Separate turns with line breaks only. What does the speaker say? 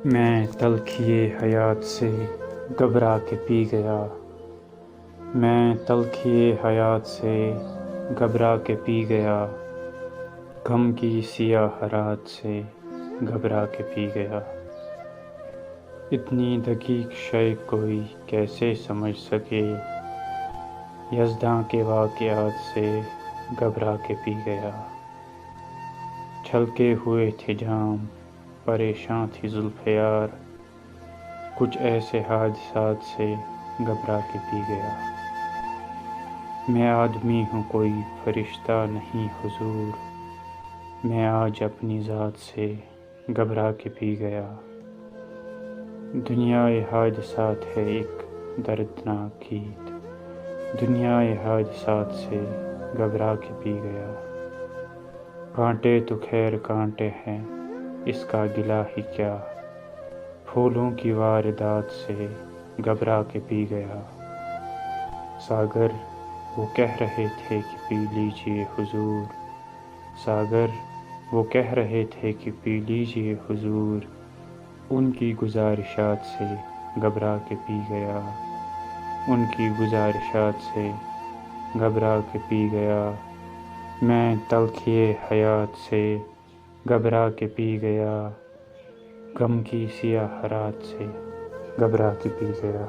میں تلخیِ حیات سے گھبرا کے پی گیا، میں تلخیِ حیات سے گھبرا کے پی گیا، غم کی سیاہ رات سے گھبرا کے پی گیا۔ اتنی دقیق شے کوئی کیسے سمجھ سکے، یزداں کے واقعات سے گھبرا کے پی گیا۔ چھلکے ہوئے تھے جام، پریشاں تھی زلف یار، کچھ ایسے حادثات سے گھبرا کے پی گیا۔ میں آدمی ہوں کوئی فرشتہ نہیں حضور، میں آج اپنی ذات سے گھبرا کے پی گیا۔ دنیائے حادثات ہے ایک دردناک گیت، دنیائے حادثات سے گھبرا کے پی گیا۔ کانٹے تو خیر کانٹے ہیں، اس کا گلہ ہی کیا، پھولوں کی واردات سے گھبرا کے پی گیا۔ ساگر وہ کہہ رہے تھے کہ پی لیجئے حضور، ساگر وہ کہہ رہے تھے کہ پی لیجئے حضور، ان کی گزارشات سے گھبرا کے پی گیا، ان کی گزارشات سے گھبرا کے پی گیا۔ میں تلخیِ حیات سے گھبرا کے پی گیا، غم کی سیاہ رات سے گھبرا کے پی گیا۔